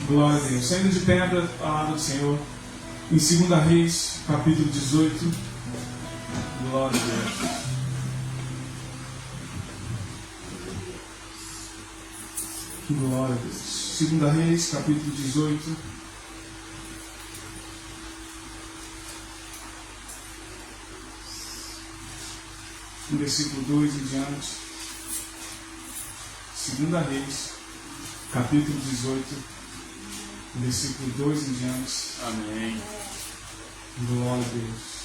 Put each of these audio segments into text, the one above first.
Glória a Deus. Saindo de pé para a palavra do Senhor, em 2 Reis, capítulo 18. Glória a Deus. Glória a Deus. 2 Reis, capítulo 18. No versículo 2 em diante. 2 Reis, capítulo 18. Versículo 2 em diante. Amém. Glória a Deus.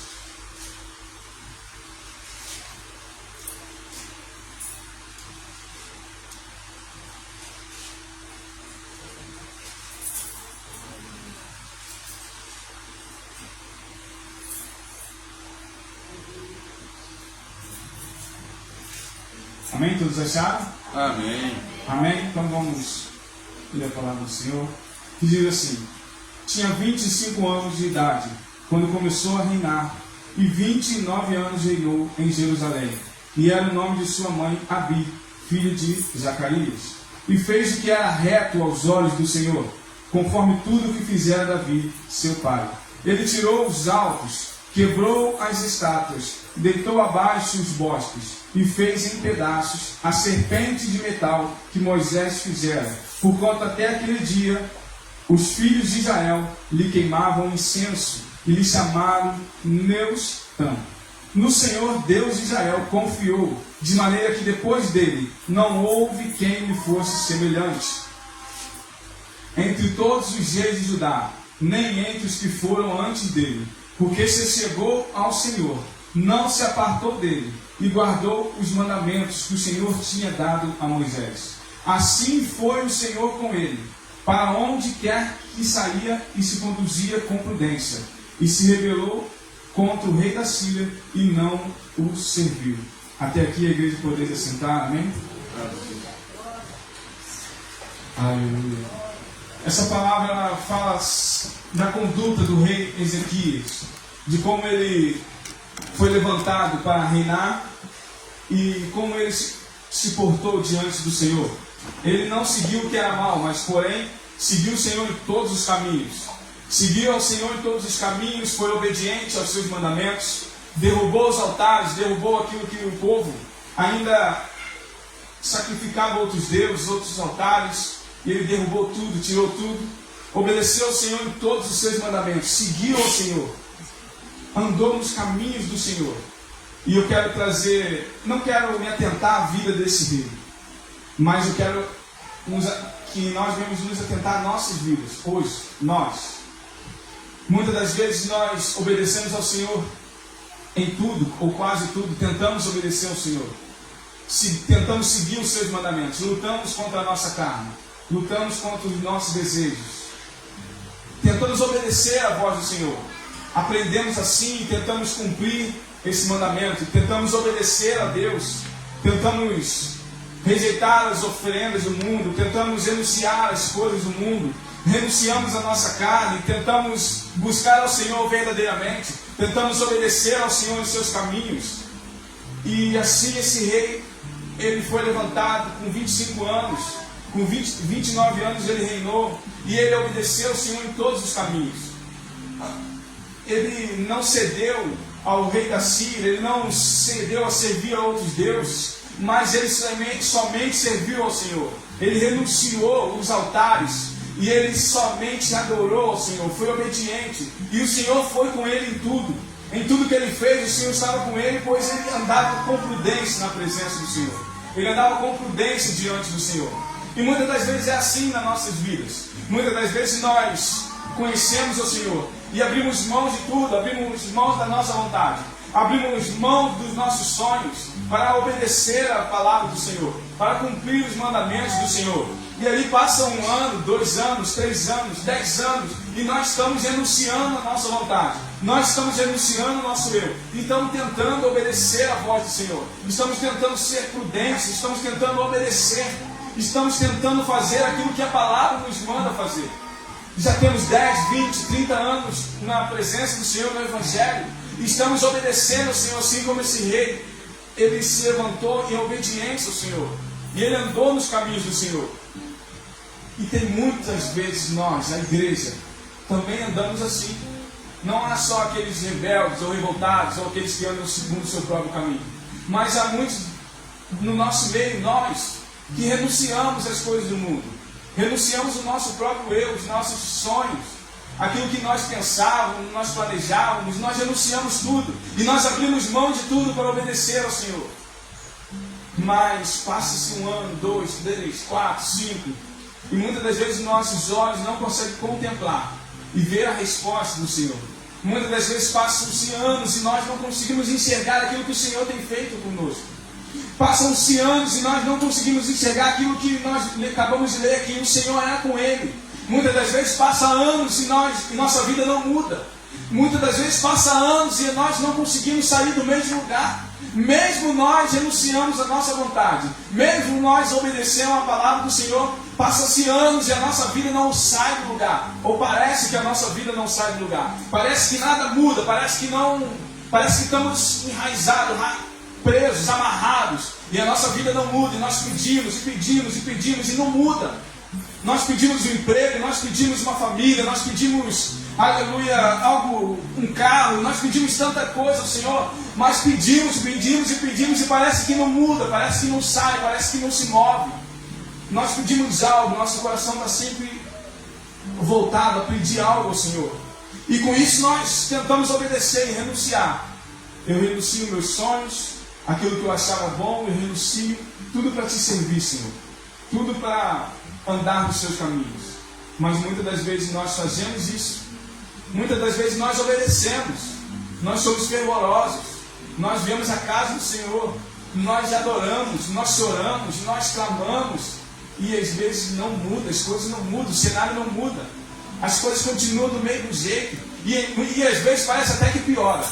Amém? Todos acharam? Amém. Amém? Então vamos ler a palavra do Senhor. Que diz assim: tinha 25 anos de idade quando começou a reinar, e 29 anos reinou em Jerusalém. E era o nome de sua mãe Abi, filha de Zacarias. E fez o que era reto aos olhos do Senhor, conforme tudo o que fizera Davi, seu pai. Ele tirou os altos, quebrou as estátuas, deitou abaixo os bosques, e fez em pedaços a serpente de metal que Moisés fizera, porquanto até aquele dia os filhos de Israel lhe queimavam incenso e lhe chamaram Neustã. No Senhor Deus de Israel confiou, de maneira que depois dele não houve quem lhe fosse semelhante entre todos os reis de Judá, nem entre os que foram antes dele, porque se chegou ao Senhor, não se apartou dele, e guardou os mandamentos que o Senhor tinha dado a Moisés. Assim foi o Senhor com ele, para onde quer que saía, e se conduzia com prudência, e se rebelou contra o rei da Síria, e não o serviu. Até aqui a igreja poderia sentar, amém? Aleluia. Essa palavra fala da conduta do rei Ezequias, de como ele foi levantado para reinar e como ele se portou diante do Senhor. Ele não seguiu o que era mal, mas porém seguiu o Senhor em todos os caminhos. Seguiu ao Senhor em todos os caminhos, foi obediente aos seus mandamentos, derrubou os altares, derrubou aquilo que o povo ainda sacrificava outros deuses, outros altares, e ele derrubou tudo, tirou tudo, obedeceu ao Senhor em todos os seus mandamentos, seguiu ao Senhor, andou nos caminhos do Senhor. E eu quero trazer, não quero me atentar à vida desse rei, mas eu quero que nós venhamos nos atentar às nossas vidas, hoje, nós. Muitas das vezes nós obedecemos ao Senhor em tudo, ou quase tudo, tentamos obedecer ao Senhor. Tentamos seguir os seus mandamentos, lutamos contra a nossa carne, lutamos contra os nossos desejos. Tentamos obedecer à voz do Senhor. Aprendemos assim e tentamos cumprir esse mandamento, tentamos obedecer a Deus, tentamos rejeitar as oferendas do mundo, tentamos renunciar às coisas do mundo, renunciamos à nossa carne, tentamos buscar ao Senhor verdadeiramente, tentamos obedecer ao Senhor em seus caminhos. E assim esse rei, ele foi levantado com 25 anos, com 29 anos ele reinou, e ele obedeceu ao Senhor em todos os caminhos. Ele não cedeu ao rei da Síria, ele não cedeu a servir a outros deuses, mas ele somente serviu ao Senhor. Ele renunciou os altares e ele somente adorou ao Senhor, foi obediente, e o Senhor foi com ele em tudo que ele fez. O Senhor estava com ele, pois ele andava com prudência na presença do Senhor, ele andava com prudência diante do Senhor. E muitas das vezes é assim nas nossas vidas. Muitas das vezes nós conhecemos o Senhor e abrimos mão de tudo, abrimos mão da nossa vontade, abrimos mão dos nossos sonhos para obedecer a palavra do Senhor, para cumprir os mandamentos do Senhor. E ali passa 1 ano, 2 anos, 3 anos, 10 anos, e nós estamos renunciando a nossa vontade, nós estamos renunciando o nosso eu, e estamos tentando obedecer a voz do Senhor, estamos tentando ser prudentes, estamos tentando obedecer, estamos tentando fazer aquilo que a palavra nos manda fazer. Já temos 10, 20, 30 anos na presença do Senhor no Evangelho, e estamos obedecendo ao Senhor, assim como esse rei. Ele se levantou em obediência ao Senhor, e ele andou nos caminhos do Senhor. E tem muitas vezes nós, a igreja, também andamos assim. Não há só aqueles rebeldes ou revoltados, ou aqueles que andam segundo o seu próprio caminho. Mas há muitos no nosso meio, nós, que renunciamos às coisas do mundo. Renunciamos o nosso próprio eu, os nossos sonhos, aquilo que nós pensávamos, nós planejávamos, nós renunciamos tudo. E nós abrimos mão de tudo para obedecer ao Senhor. Mas passa-se 1 ano, 2, 3, 4, 5, e muitas das vezes nossos olhos não conseguem contemplar e ver a resposta do Senhor. Muitas das vezes passam-se anos e nós não conseguimos enxergar aquilo que o Senhor tem feito conosco. Passam-se anos e nós não conseguimos enxergar aquilo que nós acabamos de ler, que o Senhor é com Ele. Muitas das vezes passa anos e nossa vida não muda. Muitas das vezes passa anos e nós não conseguimos sair do mesmo lugar. Mesmo nós renunciamos à nossa vontade, mesmo nós obedecemos a palavra do Senhor, passa-se anos e a nossa vida não sai do lugar. Ou parece que a nossa vida não sai do lugar. Parece que nada muda, parece que estamos enraizados, presos, amarrados, e a nossa vida não muda, e nós pedimos, e pedimos, e pedimos, e não muda. Nós pedimos um emprego, nós pedimos uma família, nós pedimos, aleluia, um carro, nós pedimos tanta coisa ao Senhor, mas pedimos, e parece que não muda, parece que não sai, parece que não se move. Nós pedimos algo, nosso coração está sempre voltado a pedir algo ao Senhor. E com isso nós tentamos obedecer e renunciar. Eu renuncio meus sonhos, aquilo que eu achava bom, eu renuncio tudo para te servir, Senhor. Tudo para andar nos seus caminhos. Mas muitas das vezes nós fazemos isso. Muitas das vezes nós obedecemos. Nós somos fervorosos. Nós viemos à casa do Senhor. Nós adoramos, nós choramos, nós clamamos. E às vezes não muda, as coisas não mudam, o cenário não muda. As coisas continuam do mesmo jeito. E às vezes parece até que piora.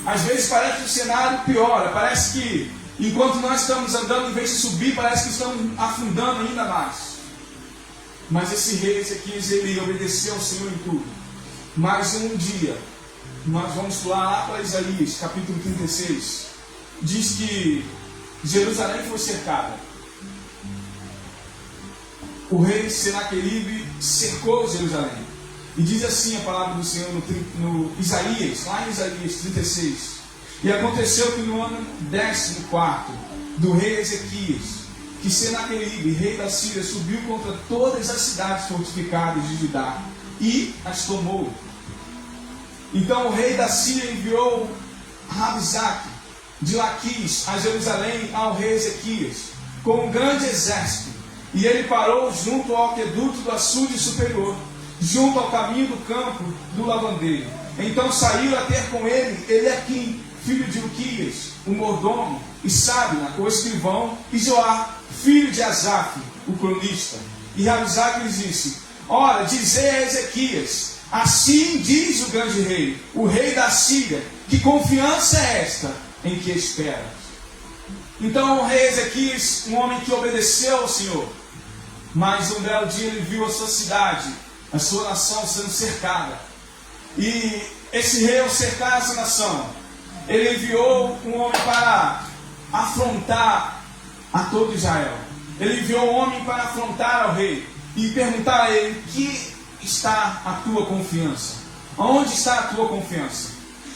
Às vezes parece que o cenário piora. Parece que enquanto nós estamos andando, em vez de subir, parece que estamos afundando ainda mais. Mas esse rei Ezequias, ele obedeceu ao Senhor em tudo. Mas um dia, nós vamos pular lá para Isaías, capítulo 36. Diz que Jerusalém foi cercada. O rei Senaqueribe cercou Jerusalém. E diz assim a palavra do Senhor no Isaías, lá em Isaías 36. E aconteceu que no ano 14º do rei Ezequias, que Senaqueribe, rei da Síria, subiu contra todas as cidades fortificadas de Judá e as tomou. Então o rei da Síria enviou Rabsaque de Laquis a Jerusalém ao rei Ezequias com um grande exército. E ele parou junto ao aqueduto do açude superior, junto ao caminho do campo do lavandeiro. Então saiu a ter com ele Eliaquim, filho de Uquias, o mordomo, e Sábina, o escrivão, e Joá, filho de Asaf, o cronista. E Rabsaque lhes disse: ora, dizei a Ezequias, assim diz o grande rei, o rei da Síria, que confiança é esta em que espera? Então o rei Ezequias, um homem que obedeceu ao Senhor, mas um belo dia ele viu a sua cidade, a sua nação sendo cercada. E esse rei, ao cercar essa nação, ele enviou um homem para afrontar a todo Israel. Ele enviou um homem para afrontar ao rei e perguntar a ele: que está a tua confiança? Onde está a tua confiança?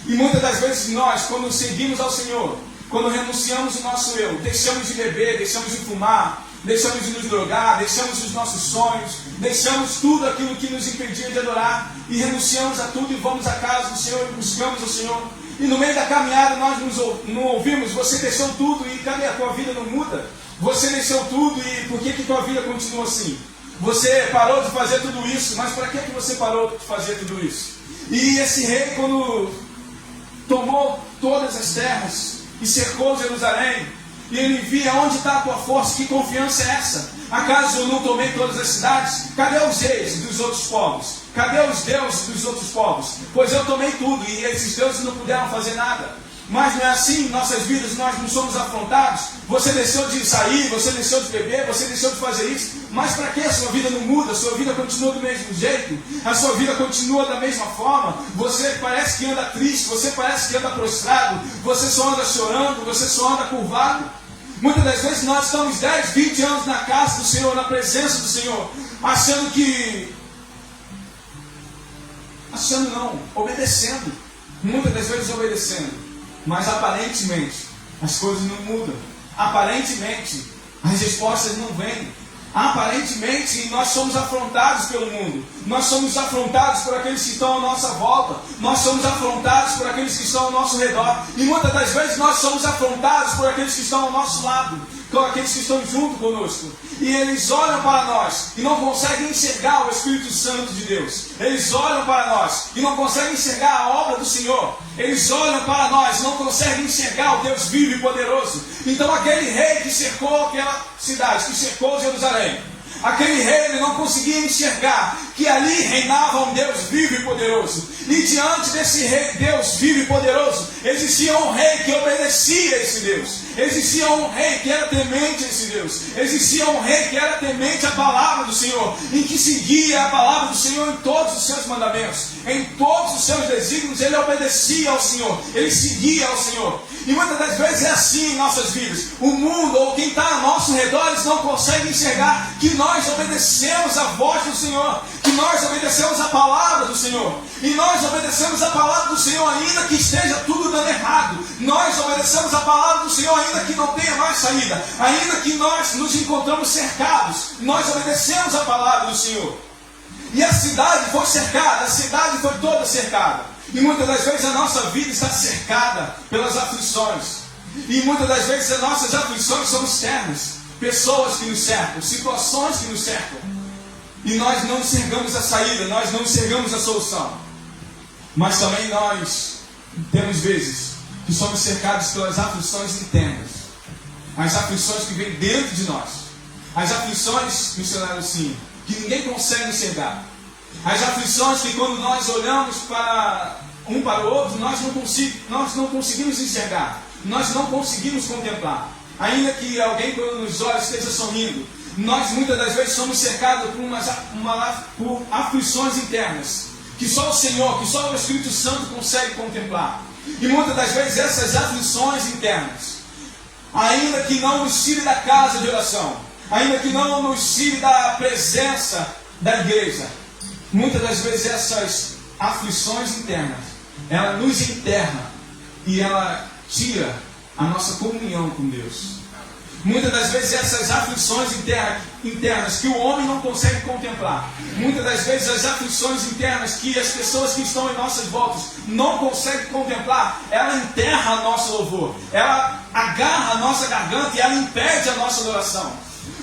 E muitas das vezes nós, quando seguimos ao Senhor, quando renunciamos o nosso eu, deixamos de beber, deixamos de fumar, deixamos de nos drogar, deixamos os nossos sonhos, deixamos tudo aquilo que nos impedia de adorar e renunciamos a tudo e vamos à casa do Senhor e buscamos o Senhor. E no meio da caminhada nós não ouvimos: você deixou tudo e cadê a tua vida não muda? Você deixou tudo e por que tua vida continua assim? Você parou de fazer tudo isso, mas para que você parou de fazer tudo isso? E esse rei, quando tomou todas as terras e cercou Jerusalém, e ele via: onde está a tua força? Que confiança é essa? Acaso eu não tomei todas as cidades? Cadê os reis dos outros povos? Cadê os deuses dos outros povos? Pois eu tomei tudo e esses deuses não puderam fazer nada. Mas não é assim em nossas vidas, nós não somos afrontados. Você deixou de sair, você deixou de beber, você deixou de fazer isso. Mas para que a sua vida não muda? A sua vida continua do mesmo jeito? A sua vida continua da mesma forma? Você parece que anda triste, você parece que anda prostrado, você só anda chorando, você só anda curvado. Muitas das vezes nós estamos 10, 20 anos na casa do Senhor, na presença do Senhor, obedecendo, muitas das vezes obedecendo, mas aparentemente as coisas não mudam, aparentemente as respostas não vêm, aparentemente nós somos afrontados pelo mundo, nós somos afrontados por aqueles que estão à nossa volta, nós somos afrontados por aqueles que estão ao nosso redor, e muitas das vezes nós somos afrontados por aqueles que estão ao nosso lado, com aqueles que estão junto conosco, e eles olham para nós e não conseguem enxergar o Espírito Santo de Deus, eles olham para nós e não conseguem enxergar a obra do Senhor, eles olham para nós e não conseguem enxergar o Deus vivo e poderoso. Então aquele rei que cercou aquela cidade, que cercou Jerusalém, aquele rei, ele não conseguia enxergar que ali reinava um Deus vivo e poderoso. E diante desse rei, Deus vivo e poderoso, existia um rei que obedecia a esse Deus. Existia um rei que era temente a esse Deus. Existia um rei que era temente à palavra do Senhor, em que seguia a palavra do Senhor em todos os seus mandamentos, em todos os seus desígnios. Ele obedecia ao Senhor, ele seguia ao Senhor. E muitas das vezes é assim em nossas vidas. O mundo ou quem está ao nosso redor, eles não conseguem enxergar que nós obedecemos a voz do Senhor, que nós obedecemos a palavra do Senhor. E nós obedecemos a palavra do Senhor ainda que esteja tudo dando errado. Nós obedecemos a palavra do Senhor ainda que não tenha mais saída. Ainda que nós nos encontramos cercados, nós obedecemos a palavra do Senhor. E a cidade foi cercada, a cidade foi toda cercada. E muitas das vezes a nossa vida está cercada pelas aflições. E muitas das vezes as nossas aflições são externas. Pessoas que nos cercam, situações que nos cercam. E nós não enxergamos a saída, nós não enxergamos a solução. Mas também nós temos vezes que somos cercados pelas aflições internas. As aflições que vêm dentro de nós. As aflições, missionário, assim, que ninguém consegue enxergar. As aflições que quando nós olhamos para um para o outro, nós não conseguimos enxergar. Nós não conseguimos contemplar. Ainda que alguém quando nos olha esteja sorrindo, nós muitas das vezes somos cercados por aflições internas, que só o Senhor, que só o Espírito Santo consegue contemplar. E muitas das vezes essas aflições internas, ainda que não nos tire da casa de oração, ainda que não nos tire da presença da igreja, muitas das vezes essas aflições internas, ela nos enterra e ela tira a nossa comunhão com Deus. Muitas das vezes essas aflições internas que o homem não consegue contemplar, muitas das vezes as aflições internas que as pessoas que estão em nossas voltas não conseguem contemplar, ela enterra nosso louvor, ela agarra a nossa garganta e ela impede a nossa adoração.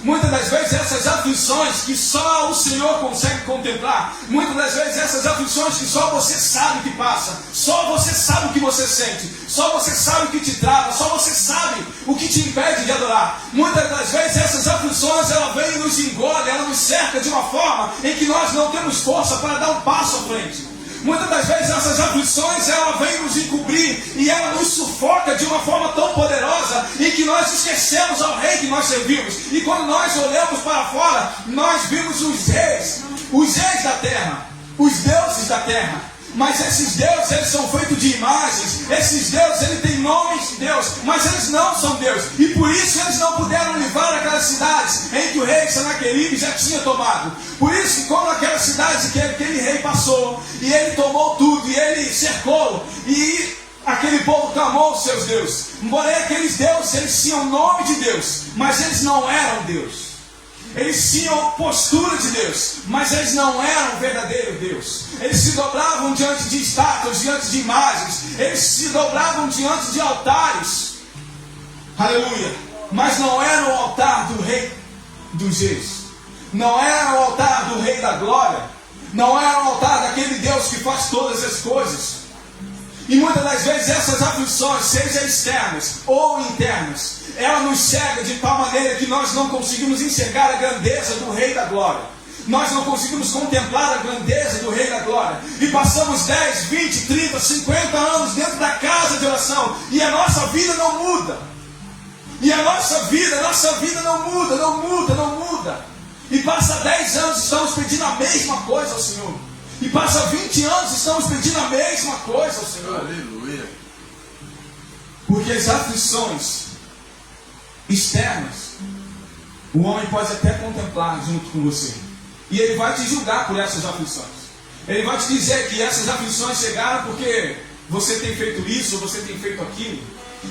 Muitas das vezes essas aflições que só o Senhor consegue contemplar, muitas das vezes essas aflições que só você sabe que passa, só você sabe o que você sente, só você sabe o que te trava, só você sabe o que te impede de adorar. Muitas das vezes essas aflições, ela vem e nos engole, ela nos cerca de uma forma em que nós não temos força para dar um passo à frente. Muitas das vezes essas aflições, ela vem nos encobrir e ela nos sufoca de uma forma tão poderosa em que nós esquecemos ao rei que nós servimos. E quando nós olhamos para fora, nós vimos os reis da terra, os deuses da terra. Mas esses deuses, eles são feitos de imagens. Esses deuses, eles têm nomes de Deus, mas eles não são Deus. E por isso eles não puderam livrar aquelas cidades em que o rei Senaqueribe já tinha tomado. Por isso que quando aquela cidade que aquele rei passou, e ele tomou tudo, e ele cercou, e aquele povo clamou os seus deuses. Porém aqueles deuses, eles tinham o nome de Deus, mas eles não eram Deus. Eles tinham postura de Deus, mas eles não eram o verdadeiro Deus. Eles se dobravam diante de estátuas, diante de imagens. Eles se dobravam diante de altares. Aleluia. Mas não era o altar do Rei dos Reis. Não era o altar do Rei da Glória. Não era o altar daquele Deus que faz todas as coisas. E muitas das vezes essas aflições, seja externas ou internas, ela nos cega de tal maneira que nós não conseguimos enxergar a grandeza do Rei da Glória. Nós não conseguimos contemplar a grandeza do Rei da Glória. E passamos 10, 20, 30, 50 anos dentro da casa de oração. E a nossa vida não muda. E a nossa vida não muda. E passa 10 anos e estamos pedindo a mesma coisa ao Senhor. E passa 20 anos e estamos pedindo a mesma coisa ao Senhor. Aleluia. Porque as aflições externas, o homem pode até contemplar junto com você. E Ele vai te julgar por essas aflições. Ele vai te dizer que essas aflições chegaram porque você tem feito isso ou você tem feito aquilo.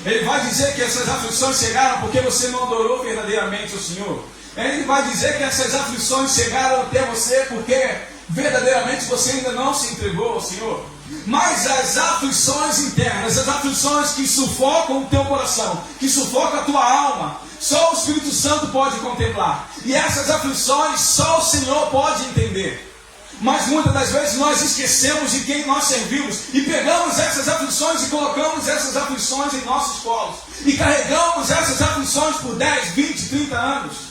Ele vai dizer que essas aflições chegaram porque você não adorou verdadeiramente o Senhor. Ele vai dizer que essas aflições chegaram até você porque verdadeiramente você ainda não se entregou ao Senhor. Mas as aflições internas, as aflições que sufocam o teu coração, que sufocam a tua alma, só o Espírito Santo pode contemplar. E essas aflições só o Senhor pode entender. Mas muitas das vezes nós esquecemos de quem nós servimos e pegamos essas aflições e colocamos essas aflições em nossos colos. E carregamos essas aflições por 10, 20, 30 anos.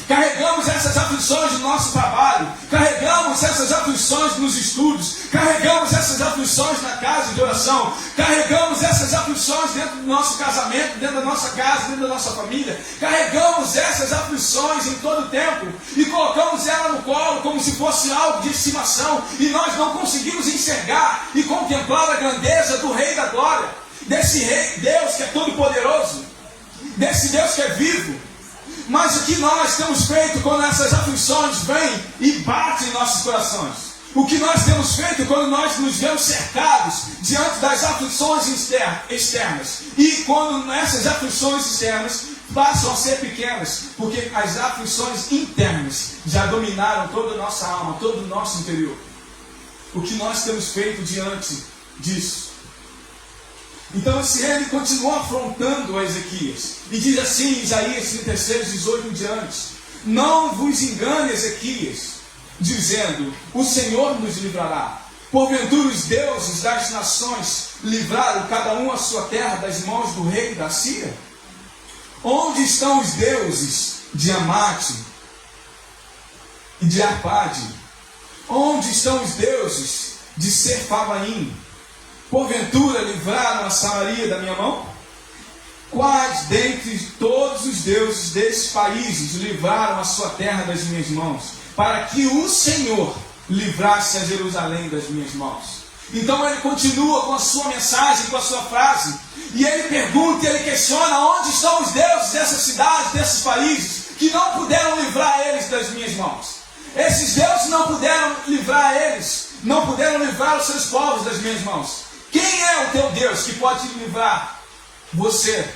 Carregamos essas aflições no nosso trabalho, carregamos essas aflições nos estudos, carregamos essas aflições na casa de oração, carregamos essas aflições dentro do nosso casamento, dentro da nossa casa, dentro da nossa família, carregamos essas aflições em todo o tempo e colocamos ela no colo como se fosse algo de estimação e nós não conseguimos enxergar e contemplar a grandeza do Rei da Glória, desse Rei, Deus que é todo poderoso, desse Deus que é vivo. Mas o que nós temos feito quando essas aflições vêm e batem em nossos corações? O que nós temos feito quando nós nos vemos cercados diante das aflições externas? E quando essas aflições externas passam a ser pequenas, porque as aflições internas já dominaram toda a nossa alma, todo o nosso interior. O que nós temos feito diante disso? Então esse rei ele continua afrontando a Ezequias. E diz assim, Isaías 36, 18 em diante: não vos engane, Ezequias, dizendo, o Senhor nos livrará. Porventura os deuses das nações livraram cada um a sua terra das mãos do rei da Síria? Onde estão os deuses de Amate e de Arpade? Onde estão os deuses de Sepharvaim? Porventura livraram a Samaria da minha mão? Quais dentre todos os deuses desses países livraram a sua terra das minhas mãos, para que o Senhor livrasse a Jerusalém das minhas mãos? Então ele continua com a sua mensagem, com a sua frase, e ele pergunta e ele questiona: onde estão os deuses dessas cidades, desses países, que não puderam livrar eles das minhas mãos? Esses deuses não puderam livrar eles, não puderam livrar os seus povos das minhas mãos. Quem é o teu Deus que pode livrar você?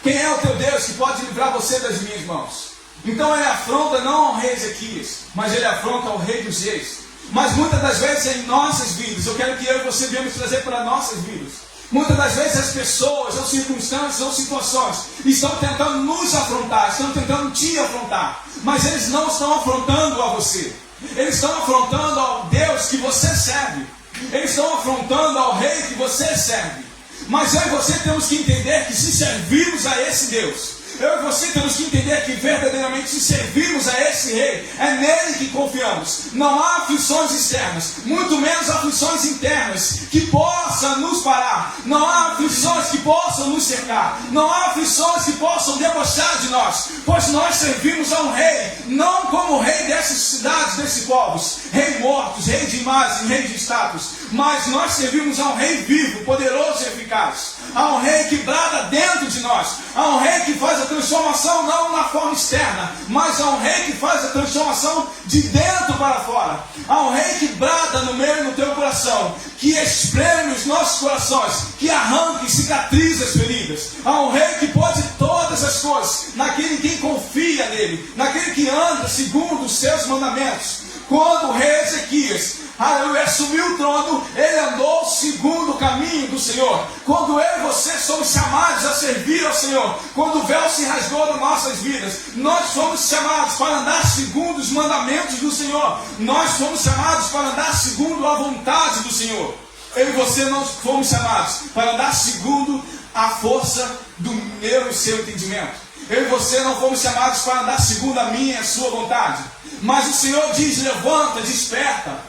Quem é o teu Deus que pode livrar você das minhas mãos? Então ele afronta não ao rei Ezequias, mas ele afronta ao rei dos reis. Mas muitas das vezes em nossas vidas, eu quero que eu e você viemos trazer para nossas vidas. Muitas das vezes as pessoas, ou circunstâncias, ou situações estão tentando nos afrontar, estão tentando te afrontar, mas eles não estão afrontando a você. Eles estão afrontando ao Deus que você serve. Eles estão afrontando ao rei que você serve. Mas eu e você temos que entender que se servirmos a esse Deus, eu e você temos que entender que verdadeiramente se servirmos a esse rei, é nele que confiamos. Não há aflições externas, muito menos aflições internas que possam nos parar. Não há aflições que possam nos cercar. Não há aflições que possam debochar de nós, pois nós servimos a um rei, não como rei dessas cidades, desses povos, rei mortos, rei de imagens, rei de status, mas nós servimos a um rei vivo, poderoso e eficaz, a um rei que brada dentro de nós, a um rei que faz a transformação não na forma externa, mas a um rei que faz a transformação de dentro para fora, a um rei que brada no meio do teu coração, que espreme os nossos corações, que arranca e cicatriza as feridas, a um rei que pode todas as coisas, naquele em quem confia nele, naquele que anda segundo os seus mandamentos. Quando o rei Ezequias, aleluia, assumiu o trono, ele andou segundo o caminho do Senhor. Quando eu e você somos chamados a servir ao Senhor, quando o véu se rasgou das nossas vidas, nós somos chamados para andar segundo os mandamentos do Senhor. Nós somos chamados para andar segundo a vontade do Senhor. Eu e você não fomos chamados para andar segundo a força do meu e seu entendimento. Eu e você não fomos chamados para andar segundo a minha e a sua vontade. Mas o Senhor diz: levanta, desperta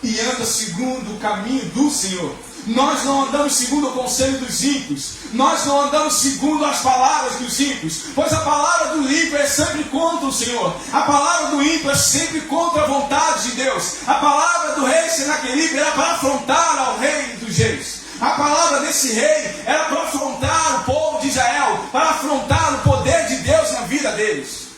e anda segundo o caminho do Senhor. Nós não andamos segundo o conselho dos ímpios. Nós não andamos segundo as palavras dos ímpios, pois a palavra do ímpio é sempre contra o Senhor. A palavra do ímpio é sempre contra a vontade de Deus. A palavra do rei Senaqueribe era para afrontar ao rei dos reis. A palavra desse rei era para afrontar o povo de Israel, para afrontar o poder de Deus na vida deles.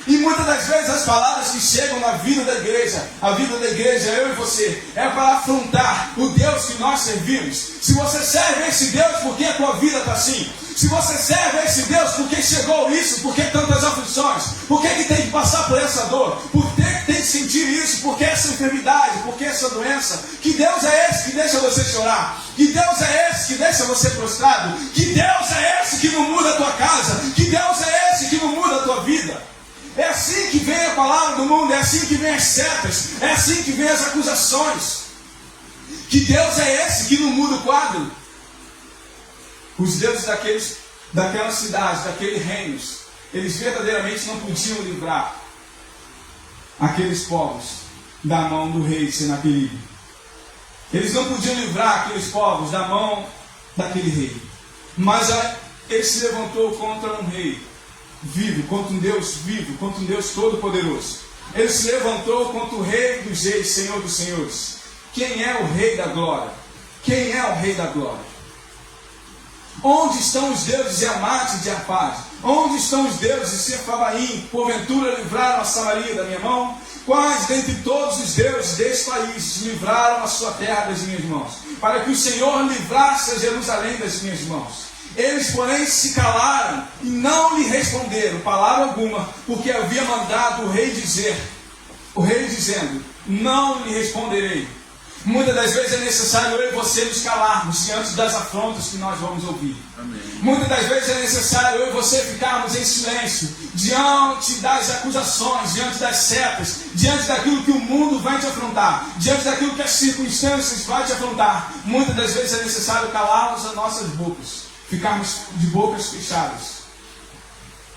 E muitas das vezes as palavras que chegam na vida da igreja, a vida da igreja, eu e você, é para afrontar o Deus que nós servimos. Se você serve a esse Deus, por que a tua vida está assim? Se você serve a esse Deus, por que chegou isso? Por que tantas aflições? Por que tem que passar por essa dor? Por que tem que sentir isso? Por que essa enfermidade? Por que essa doença? Que Deus é esse que deixa você chorar? Que Deus é esse que deixa você prostrado? Que Deus é esse que não muda a tua casa? Que Deus é esse que não muda a tua vida? É assim que vem a palavra do mundo, é assim que vem as setas, é assim que vem as acusações. Que Deus é esse que não muda o quadro? Os deuses daquela cidade, daqueles reinos, eles verdadeiramente não podiam livrar aqueles povos da mão do rei Senaqueribe. Eles não podiam livrar aqueles povos da mão daquele rei. Mas ele se levantou contra um rei vivo, contra um Deus vivo, contra um Deus todo-poderoso. Ele se levantou contra o rei dos reis, Senhor dos senhores. Quem é o rei da glória? Quem é o rei da glória? Onde estão os deuses de Amate e de Arpade? Onde estão os deuses de Sefarvaim? Porventura livraram a Samaria da minha mão? Quais dentre todos os deuses deste país livraram a sua terra das minhas mãos? Para que o Senhor livrasse a Jerusalém das minhas mãos. Eles, porém, se calaram e não lhe responderam palavra alguma, porque havia mandado o rei dizendo, não lhe responderei. Muitas das vezes é necessário eu e você nos calarmos diante das afrontas que nós vamos ouvir. Amém. Muitas das vezes é necessário eu e você ficarmos em silêncio diante das acusações, diante das setas, diante daquilo que o mundo vai te afrontar, diante daquilo que as circunstâncias vão te afrontar. Muitas das vezes é necessário calarmos as nossas bocas, ficarmos de bocas fechadas,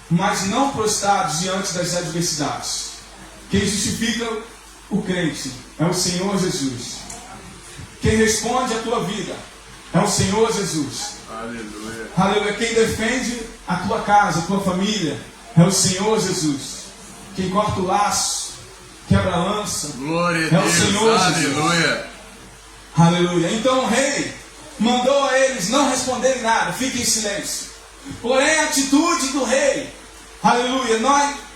mas não prostrados diante das adversidades. Quem justifica o crente é o Senhor Jesus. Quem responde a tua vida é o Senhor Jesus. Aleluia. Aleluia. Quem defende a tua casa, a tua família, é o Senhor Jesus. Quem corta o laço, quebra a lança, glória é o Senhor Jesus. Aleluia. Aleluia. Então o rei mandou a eles não responderem nada, fiquem em silêncio. Porém a atitude do rei, aleluia,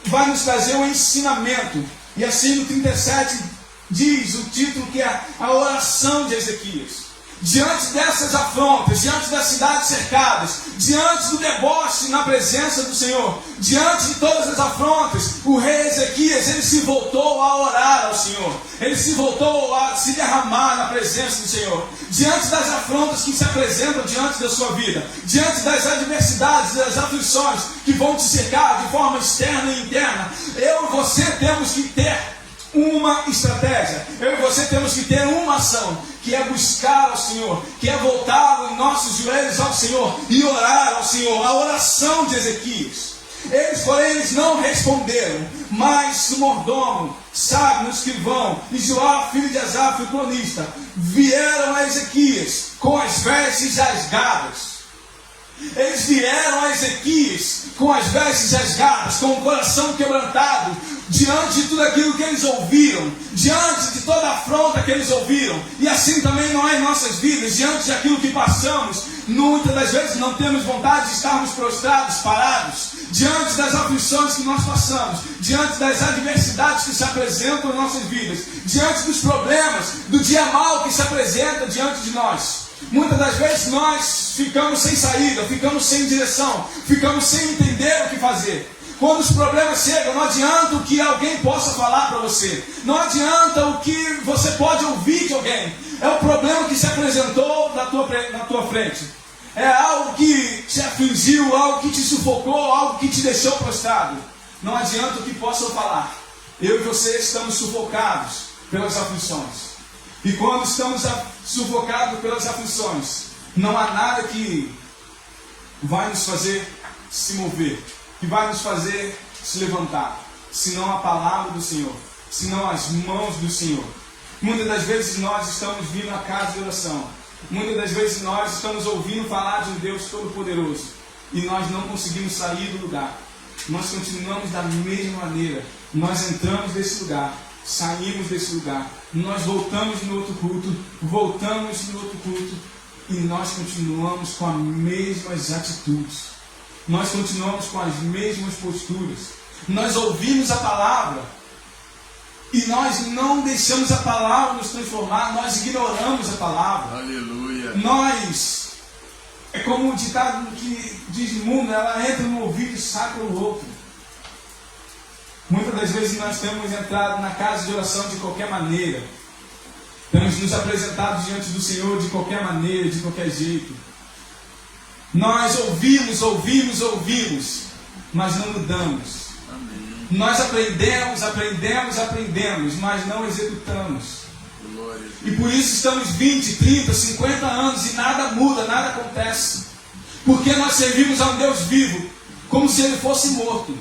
vai nos trazer um ensinamento. E assim no 37 diz o título que é a oração de Ezequias. Diante dessas afrontas, diante das cidades cercadas, diante do deboche na presença do Senhor, diante de todas as afrontas, o rei Ezequias, ele se voltou a orar ao Senhor, ele se voltou a se derramar na presença do Senhor, diante das afrontas que se apresentam diante da sua vida, diante das adversidades, das aflições que vão te cercar de forma externa e interna. Eu e você temos que ter uma estratégia, eu e você temos que ter uma ação, que é buscar ao Senhor, que é voltar os nossos joelhos ao Senhor e orar ao Senhor, a oração de Ezequias. Eles, porém, eles não responderam, mas o mordomo, Sábio, o escrivão, e Joá, filho de Asaf, o cronista, vieram a Ezequias com as vestes rasgadas. Eles vieram a Ezequias com as vestes rasgadas, com o coração quebrantado, diante de tudo aquilo que eles ouviram, diante de toda a afronta que eles ouviram. E assim também não é em nossas vidas, diante daquilo que passamos, muitas das vezes não temos vontade de estarmos prostrados, parados, diante das aflições que nós passamos, diante das adversidades que se apresentam em nossas vidas, diante dos problemas, do dia mau que se apresenta diante de nós. Muitas das vezes nós ficamos sem saída, ficamos sem direção, ficamos sem entender o que fazer. Quando os problemas chegam, não adianta o que alguém possa falar para você, não adianta o que você pode ouvir de alguém. É o problema que se apresentou na tua frente. É algo que te afligiu, algo que te sufocou, algo que te deixou prostrado. Não adianta o que possam falar. Eu e você estamos sufocados pelas aflições. E quando estamos sufocados pelas aflições, não há nada que vai nos fazer se mover, que vai nos fazer se levantar, senão a palavra do Senhor, senão as mãos do Senhor. Muitas das vezes nós estamos vindo à casa de oração, muitas das vezes nós estamos ouvindo falar de um Deus Todo-Poderoso, e nós não conseguimos sair do lugar. Nós continuamos da mesma maneira. Nós entramos desse lugar, saímos desse lugar, nós voltamos no outro culto, e nós continuamos com as mesmas atitudes, nós continuamos com as mesmas posturas. Nós ouvimos a palavra, E nós não deixamos a palavra nos transformar, nós ignoramos a palavra. Aleluia. Nós, é como o ditado que diz no mundo, ela entra no ouvido e sai pelo outro. Muitas das vezes nós temos entrado na casa de oração de qualquer maneira. Temos nos apresentado diante do Senhor de qualquer maneira, de qualquer jeito. Nós ouvimos, mas não mudamos. Amém. Nós aprendemos, mas não executamos. Glória. E por isso estamos 20, 30, 50 anos e nada muda, nada acontece. Porque nós servimos a um Deus vivo, como se Ele fosse morto.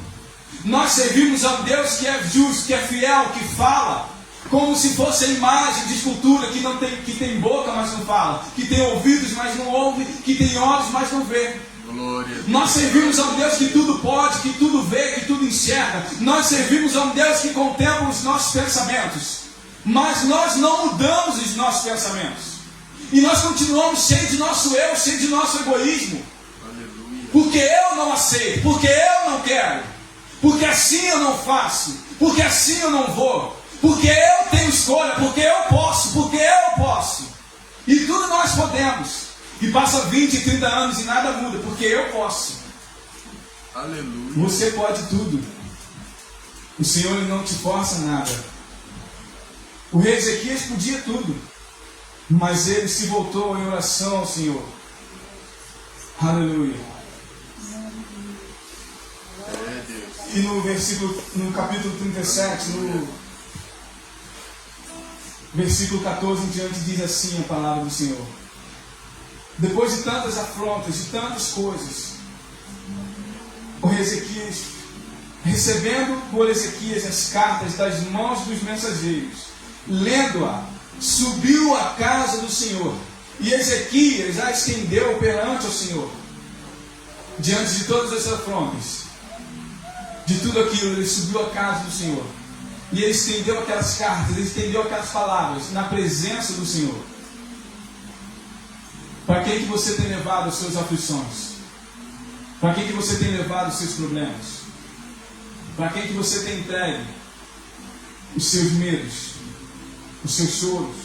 Nós servimos a um Deus que é justo, que é fiel, que fala, como se fosse a imagem de escultura que tem boca, mas não fala, que tem ouvidos, mas não ouve, que tem olhos, mas não vê. Glória. Nós servimos a um Deus que tudo pode, que tudo vê, que tudo enxerga. Nós servimos a um Deus que contempla os nossos pensamentos, mas nós não mudamos os nossos pensamentos. E nós continuamos cheios de nosso eu, cheios de nosso egoísmo. Aleluia. Porque eu não aceito, porque eu não quero, porque assim eu não faço, porque assim eu não vou, porque eu tenho escolha, porque eu posso. E tudo nós podemos. E passa 20, 30 anos e nada muda, porque eu posso. Aleluia. Você pode tudo. O Senhor ele não te força nada. O rei Ezequias podia tudo, mas ele se voltou em oração ao Senhor. Aleluia. É, Deus. E no capítulo 37, no versículo 14 em diante, diz assim a palavra do Senhor: depois de tantas afrontas, de tantas coisas, o rei Ezequias, recebendo por Ezequias as cartas das mãos dos mensageiros, lendo-a, subiu à casa do Senhor, e Ezequias a estendeu perante o Senhor. Diante de todas as afrontas, de tudo aquilo, ele subiu à casa do Senhor, e ele estendeu aquelas cartas, ele estendeu aquelas palavras na presença do Senhor. Para que você tem levado as suas aflições? Para que você tem levado os seus problemas? Para que você tem entregue os seus medos, os seus choros?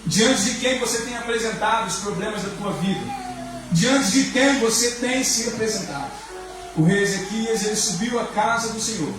Diante de quem você tem apresentado os problemas da tua vida? Diante de quem você tem se apresentado? O rei Ezequias, ele subiu à casa do Senhor,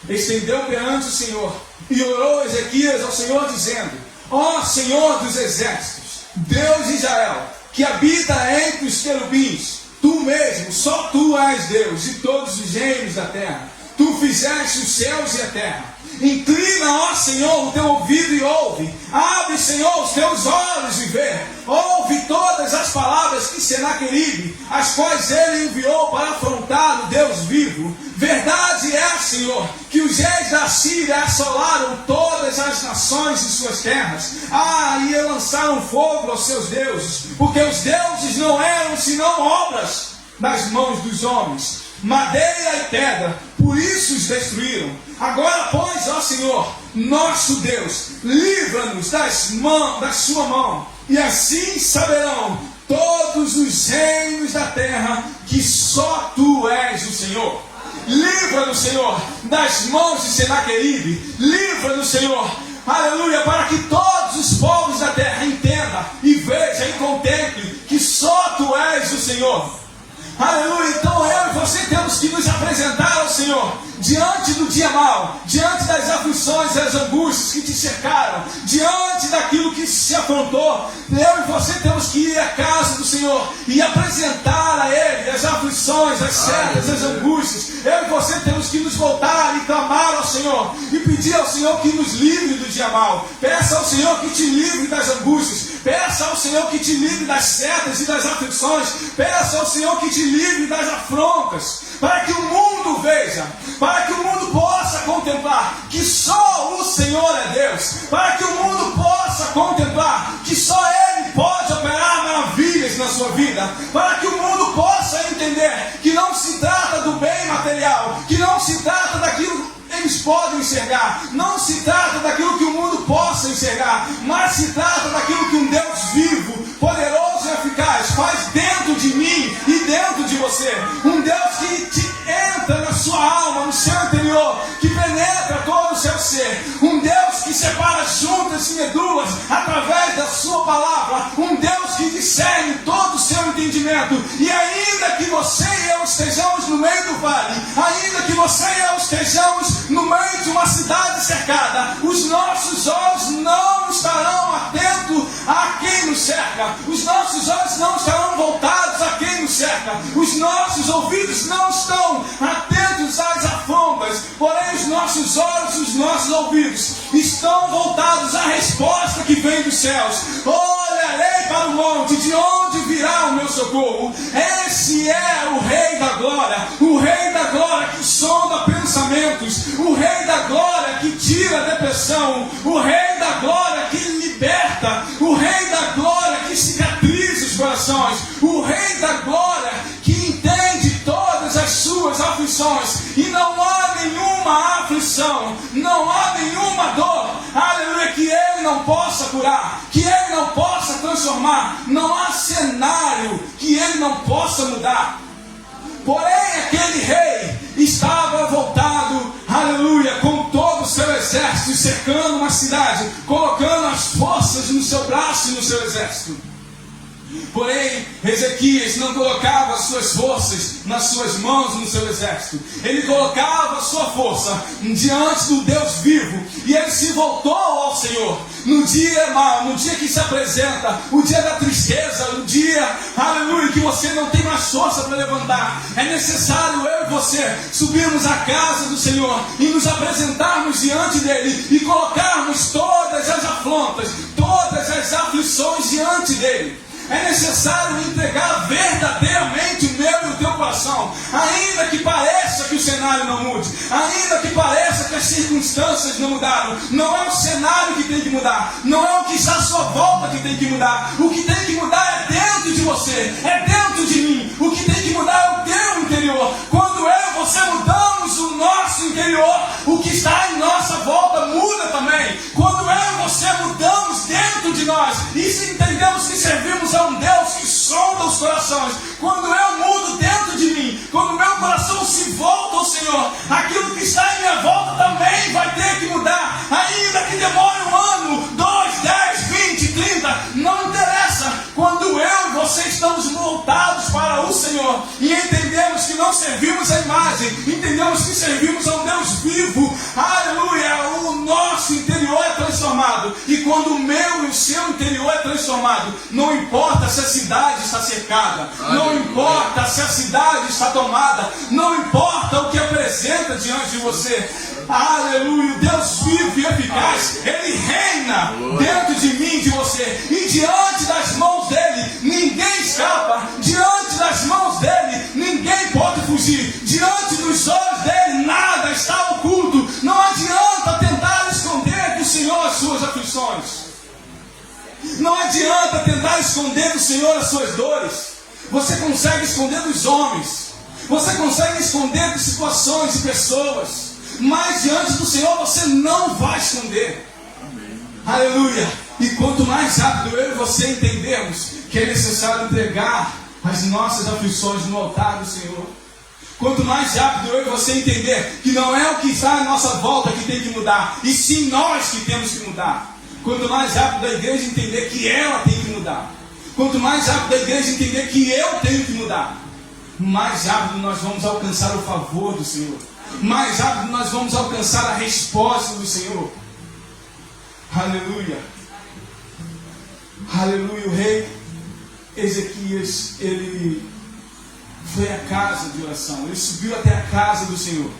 estendeu perante o Senhor, e orou Ezequias ao Senhor, dizendo: ó Senhor dos exércitos, Deus de Israel, que habita entre os querubins, tu mesmo, só tu és Deus de todos os reinos da terra. Tu fizeste os céus e a terra. Inclina, ó Senhor, o teu ouvido e ouve. Abre, Senhor, os teus olhos e vê. Ouve todas as palavras que Senaqueribe, as quais ele enviou para afrontar o Deus vivo. Verdade é, Senhor, que os reis da Síria assolaram todas as nações em suas terras. E lançaram fogo aos seus deuses, porque os deuses não eram senão obras das mãos dos homens, madeira e pedra, por isso os destruíram. Agora, pois, ó Senhor, nosso Deus, livra-nos da sua mão, e assim saberão todos os reinos da terra que só tu és o Senhor. Livra-nos, Senhor, das mãos de Senaqueribe. Livra-nos, Senhor, aleluia, para que todos os povos da terra entendam e vejam e contemplem que só tu és o Senhor. Aleluia. Então eu e você temos que nos apresentar ao Senhor diante do dia mau, diante das aflições, das angústias que te cercaram, diante daquilo que se afrontou. Eu e você temos que ir à casa do Senhor e apresentar a Ele as aflições, as setas, as angústias. Eu e você temos que nos voltar e clamar ao Senhor e pedir ao Senhor que nos livre do dia mau. Peça ao Senhor que te livre das angústias. Peça ao Senhor que te livre das setas e das aflições. Peça ao Senhor que te livre das afrontas, para que o mundo veja, para que o mundo possa contemplar que só o Senhor é Deus, para que o mundo possa contemplar que só Ele pode operar maravilhas na sua vida, para que o mundo possa entender que não se trata do bem material, que não se trata daquilo que eles podem enxergar, não se trata daquilo que o mundo possa enxergar, mas se trata daquilo que um Deus vivo, poderoso e eficaz faz dentro de mim e dentro de você. Um Deus que te entra na sua alma, no seu interior, que penetra todo o seu ser. Um Deus juntas e medulas, através da sua palavra, um Deus que discerne todo o seu entendimento. E ainda que você e eu estejamos no meio do vale, ainda que você e eu estejamos no meio de uma cidade cercada, os nossos olhos não estarão atentos a quem nos cerca, os nossos olhos não estarão voltados a quem nos cerca, os nossos ouvidos não estão atentos às afrontas, porém os nossos olhos, os nossos ouvidos estão voltados à resposta que vem dos céus. Olharei para o monte, de onde virá o meu socorro? Esse é o Rei da Glória, o Rei da Glória que sonda pensamentos, o Rei da Glória que tira a depressão, o Rei da Glória que liberta, o Rei da Glória que cicatriza os corações, o Rei da Glória que entende todas as suas aflições, e não há nenhuma aflição, não há nenhuma dor, aleluia, que Ele não possa curar, que Ele não possa transformar, não há cenário que Ele não possa mudar. Porém, aquele rei estava voltado, aleluia, com todo o seu exército, cercando uma cidade, colocando as forças no seu braço e no seu exército. Porém, Ezequias não colocava as suas forças nas suas mãos, no seu exército. Ele colocava a sua força diante do Deus vivo. E ele se voltou ao Senhor. No dia mau, no dia que se apresenta, o dia da tristeza, o dia, aleluia, que você não tem mais força para levantar. É necessário eu e você subirmos à casa do Senhor e nos apresentarmos diante dele e colocarmos todas as afrontas, todas as aflições diante dele. É necessário entregar verdadeiramente o meu e o teu coração, ainda que pareça que o cenário não mude, ainda que pareça que as circunstâncias não mudaram. Não é o cenário que tem que mudar, não é o que está à sua volta que tem que mudar. O que tem que mudar é dentro de você, é dentro de mim. O que tem que mudar é o teu interior. Quando eu e você mudamos o nosso interior, o que está em nossa volta muda também. Quando eu e você mudamos dentro de nós e se entendemos que servimos a um Deus que sonda os corações, quando eu mudo dentro de mim, quando o meu coração se volta ao Senhor, aquilo que está em minha volta também vai ter que mudar, ainda que demore 1 ano, 2, 10, 20, 30, não interessa. Quando eu e você estamos voltados para o Senhor e entendemos que não servimos a imagem, entendemos que servimos a um Deus vivo, aleluia, o nosso interior é transformado. E quando o meu e o seu interior é transformado, não importa se a cidade está cercada, não importa se a cidade está tomada, não importa o que apresenta diante de você, aleluia, o Deus vivo e eficaz, Ele reina dentro de mim e de você, e diante das mãos dEle ninguém escapa, diante das mãos dEle ninguém pode fugir, diante dos olhos dEle nada está oculto. Não adianta tentar esconder do Senhor as suas aflições, não adianta tentar esconder do Senhor as suas dores. Você consegue esconder dos homens, você consegue esconder de situações e pessoas, mas diante do Senhor você não vai esconder. Amém. Aleluia. E quanto mais rápido eu e você entendermos que é necessário entregar as nossas aflições no altar do Senhor, quanto mais rápido eu e você entender que não é o que está à nossa volta que tem que mudar, e sim nós que temos que mudar, quanto mais rápido a igreja entender que ela tem que mudar, quanto mais rápido a igreja entender que eu tenho que mudar, mais rápido nós vamos alcançar o favor do Senhor, mais rápido nós vamos alcançar a resposta do Senhor. Aleluia. Aleluia. O rei Ezequias, ele foi à casa de oração, ele subiu até a casa do Senhor,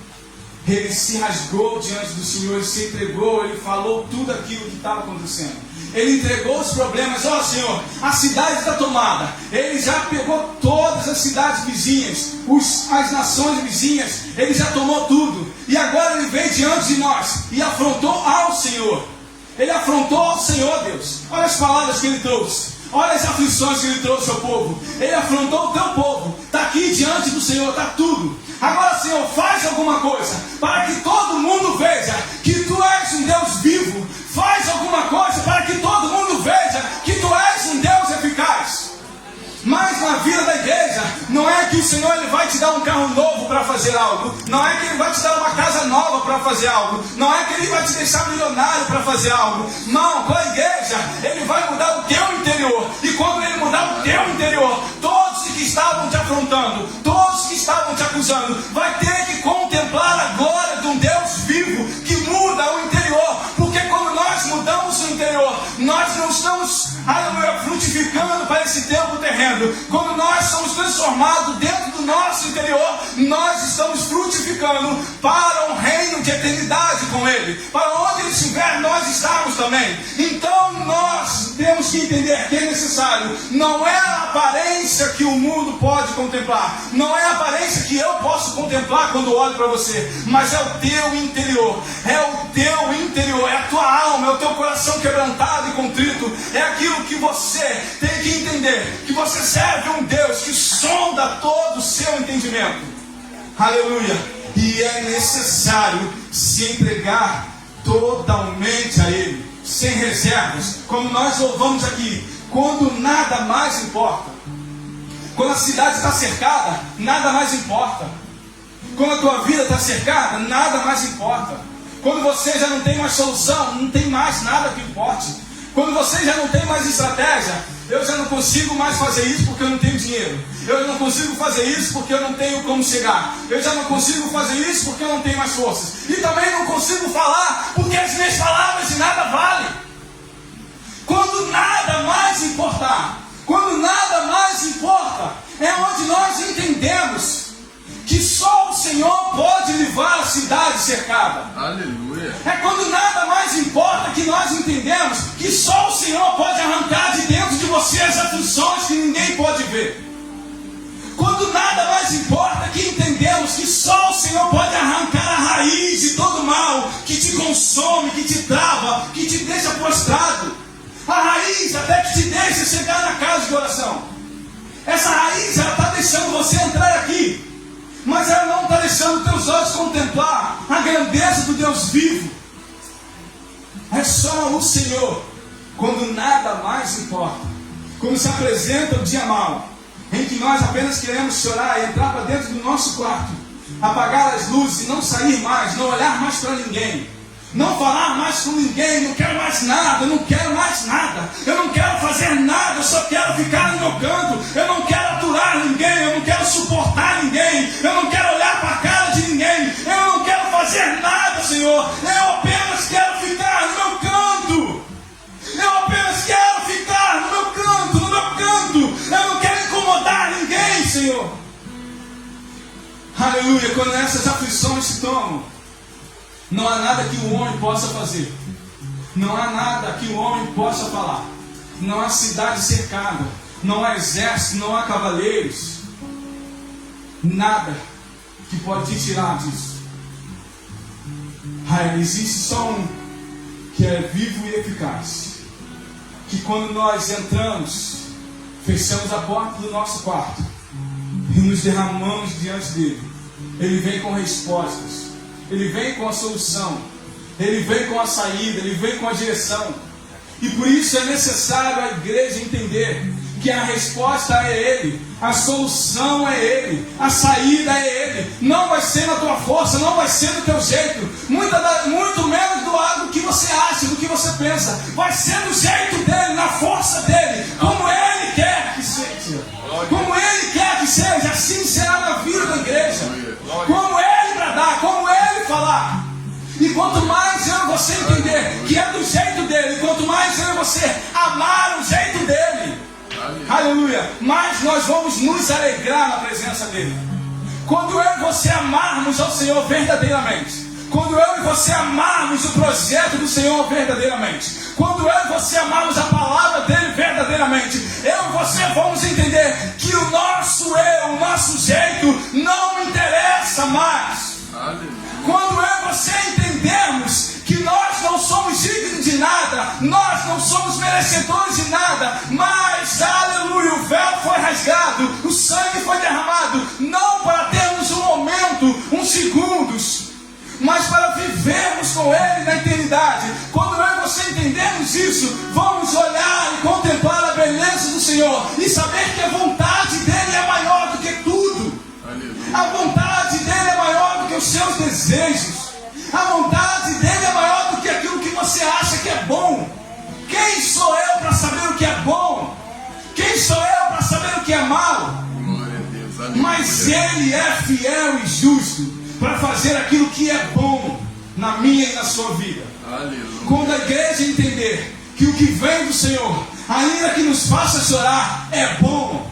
ele se rasgou diante do Senhor, ele se entregou, ele falou tudo aquilo que estava acontecendo, ele entregou os problemas. Ó Senhor, a cidade está tomada. Ele já pegou todas as cidades vizinhas, as nações vizinhas, ele já tomou tudo, e agora ele veio diante de nós e afrontou ao Senhor. Ele afrontou ao Senhor, Deus. Olha as palavras que ele trouxe, olha as aflições que ele trouxe ao povo. Ele afrontou o teu povo, está aqui diante do Senhor, está tudo. Agora, Senhor, faz alguma coisa para que todo mundo veja que Tu és um Deus vivo. Faz alguma coisa para que todo mundo veja que Tu és um Deus eficaz. Mas na vida da igreja, não é que o Senhor ele vai te dar um carro novo para fazer algo, não é que Ele vai te dar uma casa nova para fazer algo. Não é que Ele vai te deixar milionário para fazer algo. Não, com a igreja, Ele vai mudar o teu interior. E quando Ele mudar o teu interior, todos que estavam te afrontando, todos que estavam te acusando, vai ter que contemplar a glória de um Deus vivo que muda o interior. Porque quando nós mudamos o interior, nós não estamos, aleluia, frutificando para esse tempo terreno. Quando nós somos transformados dentro do nosso interior, nós estamos frutificando para um reino de eternidade com Ele. Para onde Ele estiver, nós estamos também. Então nós temos que entender que é necessário. Não é a aparência que o mundo pode contemplar. Não é a aparência que eu posso contemplar quando olho para você. Mas é o teu interior. É o teu interior. É a tua alma. É o teu coração quebrantado e contrito. É aquilo que você tem que entender. Que você serve um Deus que sonda todo o seu entendimento. Aleluia. E é necessário se entregar totalmente a Ele, sem reservas, como nós louvamos aqui, quando nada mais importa. Quando a cidade está cercada, nada mais importa. Quando a tua vida está cercada, nada mais importa. Quando você já não tem mais solução, não tem mais nada que importe. Quando você já não tem mais estratégia, eu já não consigo mais fazer isso porque eu não tenho dinheiro. Eu não consigo fazer isso porque eu não tenho como chegar. Eu já não consigo fazer isso porque eu não tenho mais forças. E também não consigo falar porque as minhas palavras de nada valem. Quando nada mais importar, quando nada mais importa, é onde nós entendemos que só o Senhor pode livrar a cidade cercada. Aleluia. É quando nada mais importa que nós entendemos que só o Senhor pode arrancar de dentro de você as aflições que ninguém pode ver. Quando nada mais importa que entendemos que só o Senhor pode arrancar a raiz de todo mal que te consome, que te trava, que te deixa prostrado. A raiz até que te deixa chegar na casa de oração. Essa raiz, ela está deixando você entrar aqui, mas ela não está deixando teus olhos contemplar a grandeza do Deus vivo. É só o Senhor. Quando nada mais importa, quando se apresenta o dia mau, em que nós apenas queremos chorar e entrar para dentro do nosso quarto, apagar as luzes e não sair mais, não olhar mais para ninguém, não falar mais com ninguém, não quero mais nada, eu não quero mais nada, eu não quero fazer nada, eu só quero ficar no meu canto, eu não quero aturar ninguém, eu não quero suportar ninguém, eu não quero olhar para a cara de ninguém, eu não quero fazer nada, Senhor, eu apenas quero ficar no meu canto, eu apenas quero ficar no meu canto, eu não quero incomodar ninguém, Senhor. Aleluia. Quando essas aflições se tomam, não há nada que o homem possa fazer, não há nada que o homem possa falar, não há cidade cercada, não há exército, não há cavaleiros, nada que pode te tirar disso. Existe só um que é vivo e eficaz, que quando nós entramos, fechamos a porta do nosso quarto e nos derramamos diante dele, ele vem com respostas, ele vem com a solução, ele vem com a saída, ele vem com a direção. E por isso é necessário a igreja entender que a resposta é Ele, a solução é Ele, a saída é Ele. Não vai ser na tua força, não vai ser do teu jeito, muito menos do lado do que você acha, do que você pensa. Vai ser do jeito dele, na força dele, como Ele quer que seja. Como Ele quer que seja, assim será na vida da igreja. Como Ele bradar, como Ele falar. E quanto mais eu e você entender que é do jeito dele, quanto mais eu e você amar o jeito dele, aleluia, mais nós vamos nos alegrar na presença dele. Quando eu e você amarmos ao Senhor verdadeiramente, quando eu e você amarmos o projeto do Senhor verdadeiramente, quando eu e você amarmos a palavra dele verdadeiramente, eu e você vamos entender que o nosso eu, o nosso jeito não interessa mais. Quando eu e você entendermos que nós não somos dignos de nada, nós não somos merecedores de nada, mas, aleluia, o véu foi rasgado, o sangue foi derramado, não para termos um momento, uns segundos, mas para vivermos com Ele na eternidade. Quando eu e você entendemos isso, vamos olhar e contemplar a beleza do Senhor e saber que a vontade dEle é maior do que tudo. A vontade dEle é maior do que os seus desejos. A vontade dele é maior do que aquilo que você acha que é bom. Quem sou eu para saber o que é bom? Quem sou eu para saber o que é mal? Glória a Deus. Aleluia. Mas Ele é fiel e justo para fazer aquilo que é bom na minha e na sua vida. Aleluia. Quando a igreja entender que o que vem do Senhor, ainda que nos faça chorar, é bom,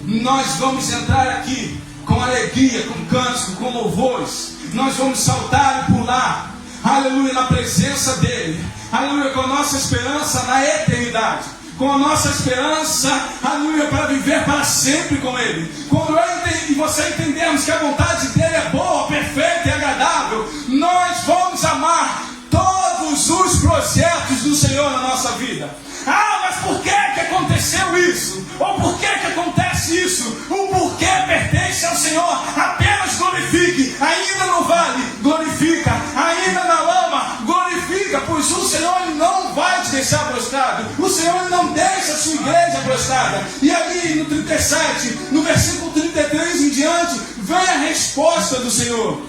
nós vamos entrar aqui com alegria, com cântico, com louvores. Nós vamos saltar e pular, aleluia, na presença dEle, aleluia, com a nossa esperança na eternidade, com a nossa esperança, aleluia, para viver para sempre com Ele. Quando eu e você entendermos que a vontade dEle é boa, perfeita e agradável, nós vamos amar todos os projetos do Senhor na nossa vida. Ah, mas por que aconteceu isso? Ou por que acontece isso? O porquê pertence ao Senhor. Apenas glorifique. Ainda no vale, glorifica. Ainda na lama, glorifica. Pois o Senhor ele não vai te deixar prostrado. O Senhor ele não deixa a sua igreja prostrada. E ali no 37, no versículo 33 em diante, vem a resposta do Senhor.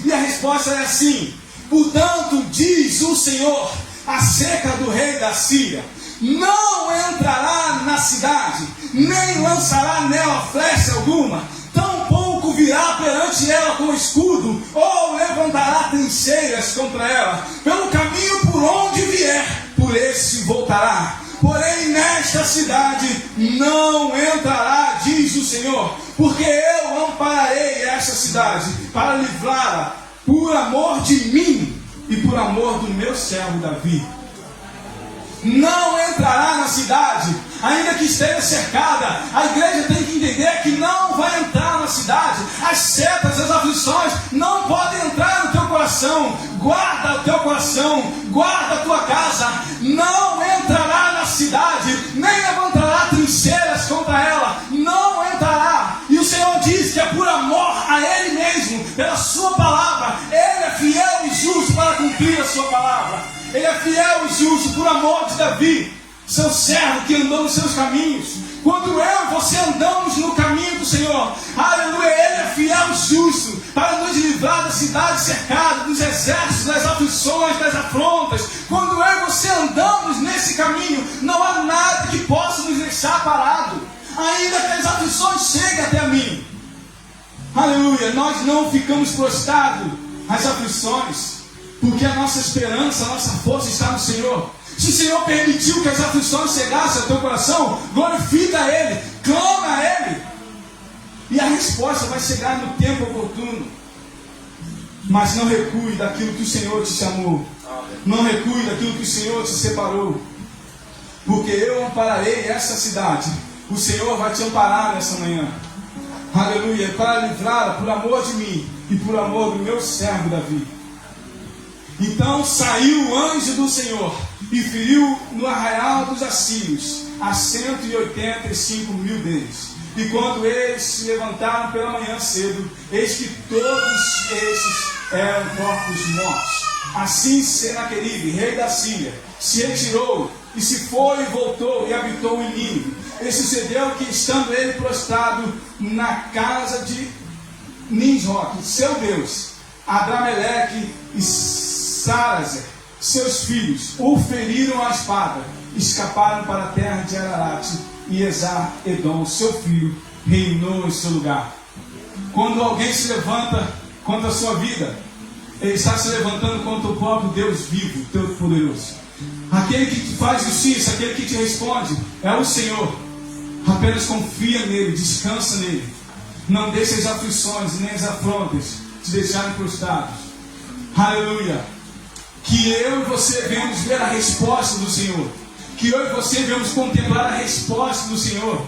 E a resposta é assim: portanto, diz o Senhor acerca do rei da Síria: não entrará na cidade, nem lançará nela flecha alguma, tampouco virá perante ela com escudo, ou levantará trincheiras contra ela. Pelo caminho por onde vier, por esse voltará. Porém nesta cidade não entrará, diz o Senhor, porque eu ampararei esta cidade para livrá-la por amor de mim e por amor do meu servo Davi. Não entrará na cidade, ainda que esteja cercada. A igreja tem que entender que não vai entrar na cidade. As setas, as aflições não podem entrar no teu coração. Guarda o teu coração, guarda a tua casa. Não entrará na cidade, nem levantará trincheiras contra ela. Não entrará. E o Senhor diz que é por amor a Ele mesmo, pela sua palavra. Ele é fiel e justo para cumprir a sua palavra. Ele é fiel e justo por amor de Davi, seu servo que andou nos seus caminhos. Quando eu e você andamos no caminho do Senhor, aleluia, Ele é fiel e justo para nos livrar da cidade cercada, dos exércitos, das aflições, das afrontas. Quando eu e você andamos nesse caminho, não há nada que possa nos deixar parado, ainda que as aflições cheguem até a mim. Aleluia, nós não ficamos prostrados às aflições, porque a nossa esperança, a nossa força está no Senhor. Se o Senhor permitiu que as aflições chegassem ao teu coração, glorifica a Ele, clama a Ele, e a resposta vai chegar no tempo oportuno. Mas não recue daquilo que o Senhor te chamou, não recue daquilo que o Senhor te separou, porque eu ampararei essa cidade. O Senhor vai te amparar nessa manhã, aleluia, para livrá-la por amor de mim e por amor do meu servo Davi. Então saiu o anjo do Senhor e feriu no arraial dos assírios a 185 mil deles. E quando eles se levantaram pela manhã cedo, eis que todos esses eram corpos mortos. Assim Senaqueribe, rei da Síria, se retirou e se foi e voltou e habitou em Nínive. E sucedeu que, estando ele prostrado na casa de Nisroque, seu Deus, Adrameleque e Sarazer, seus filhos, o feriram à espada, escaparam para a terra de Ararat, e Esar-Edom, seu filho, reinou em seu lugar. Quando alguém se levanta contra a sua vida, ele está se levantando contra o próprio Deus vivo, Todo-Poderoso. Aquele que te faz justiça, aquele que te responde, é o Senhor. Apenas confia nele, descansa nele. Não deixe as aflições nem as afrontas te deixarem prostrados. Aleluia. Que eu e você venhamos ver a resposta do Senhor. Que eu e você venhamos contemplar a resposta do Senhor.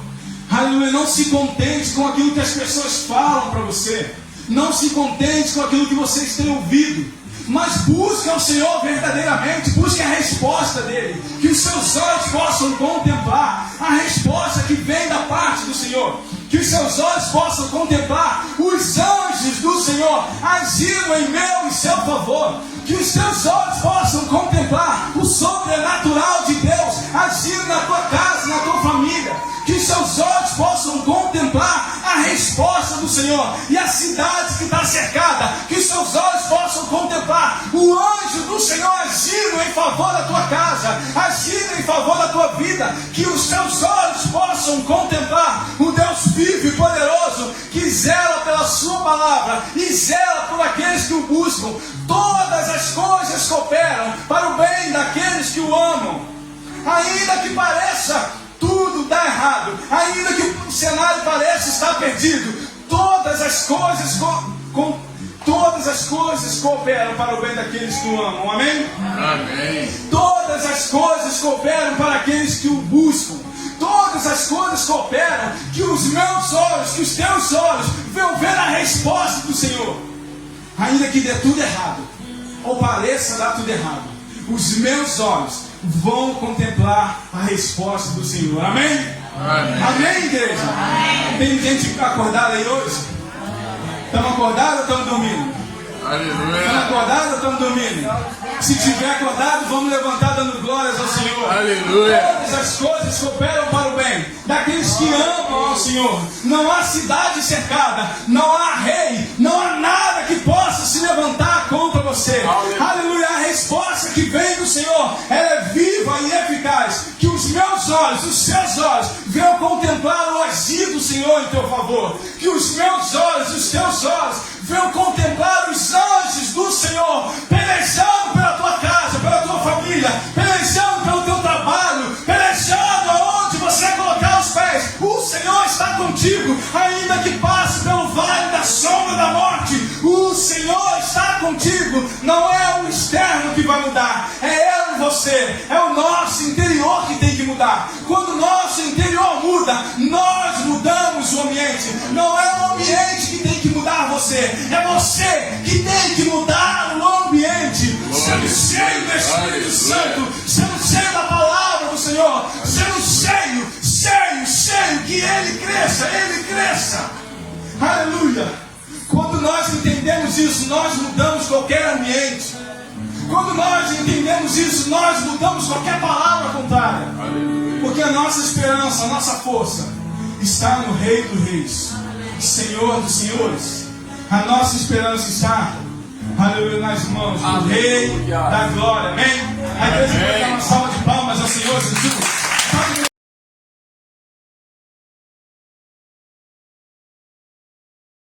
Aleluia. Não se contente com aquilo que as pessoas falam para você. Não se contente com aquilo que vocês têm ouvido. Mas busque ao Senhor verdadeiramente. Busque a resposta dEle. Que os seus olhos possam contemplar a resposta que vem da parte do Senhor. Que os seus olhos possam contemplar os anjos do Senhor agindo em meu e seu favor. Que os teus olhos possam contemplar o sobrenatural de Deus agindo na tua casa, na tua família. Que os seus olhos possam contemplar a resposta do Senhor Senhor, e a cidade que está cercada, que os seus olhos possam contemplar o anjo do Senhor agindo em favor da tua casa, agindo em favor da tua vida, que os teus olhos possam contemplar o Deus vivo e poderoso, que zela pela sua palavra e zela por aqueles que o buscam. Todas as coisas cooperam para o bem daqueles que o amam. Ainda que pareça tudo dar errado, ainda que o cenário pareça estar perdido, todas as coisas cooperam para o bem daqueles que o amam. Amém? Amém. Todas as coisas cooperam para aqueles que o buscam. Todas as coisas cooperam, que os meus olhos, que os teus olhos venham ver a resposta do Senhor. Ainda que dê tudo errado, ou pareça dar tudo errado, os meus olhos vão contemplar a resposta do Senhor. Amém? Amém. Amém, igreja? Amém. Tem gente acordada aí hoje? Estamos acordados ou estamos dormindo? Aleluia. Estamos acordados ou estamos dormindo? Se tiver acordado, vamos levantar dando glórias ao Senhor. Aleluia. Todas as coisas cooperam para o bem daqueles que amam ao Senhor. Não há cidade cercada, não há rei, não há nada que possa se levantar contra você. Aleluia. A resposta que vem do Senhor, ela é viva e eficaz. Que os meus olhos, os seus olhos, venham contemplar o agir do Senhor em teu favor. Que os meus olhos, os teus olhos, venham contemplar os anjos do Senhor pelejando pela tua casa, pela tua família, pelejando pelo teu trabalho, pelejando aonde você colocar os pés. O Senhor está contigo, ainda que passe pelo vale da sombra da morte. O Senhor está contigo. Não é o externo que vai mudar, é eu e você, é o nosso interior que tem que mudar. Quando o nosso interior muda, nós mudamos o ambiente. Não é o ambiente que tem que mudar você, é você que tem que mudar o ambiente. Sendo cheio do Espírito Santo, sendo cheio da palavra do Senhor, sendo cheio, que Ele cresça. Aleluia. Quando nós entendemos isso, nós mudamos qualquer ambiente. Quando nós entendemos isso, nós mudamos qualquer palavra contrária. Porque a nossa esperança, a nossa força está no Rei dos Reis, Senhor dos Senhores. A nossa esperança está, aleluia, nas mãos do Rei da Glória. Amém? A igreja vai dar uma salva de palmas ao Senhor Jesus.